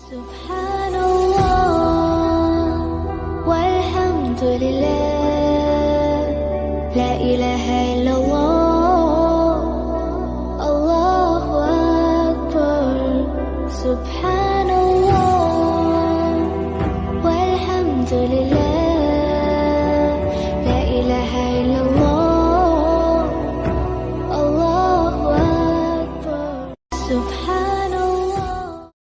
سبحان الله والحمد لله لا إله إلا الله الله أكبر سبحان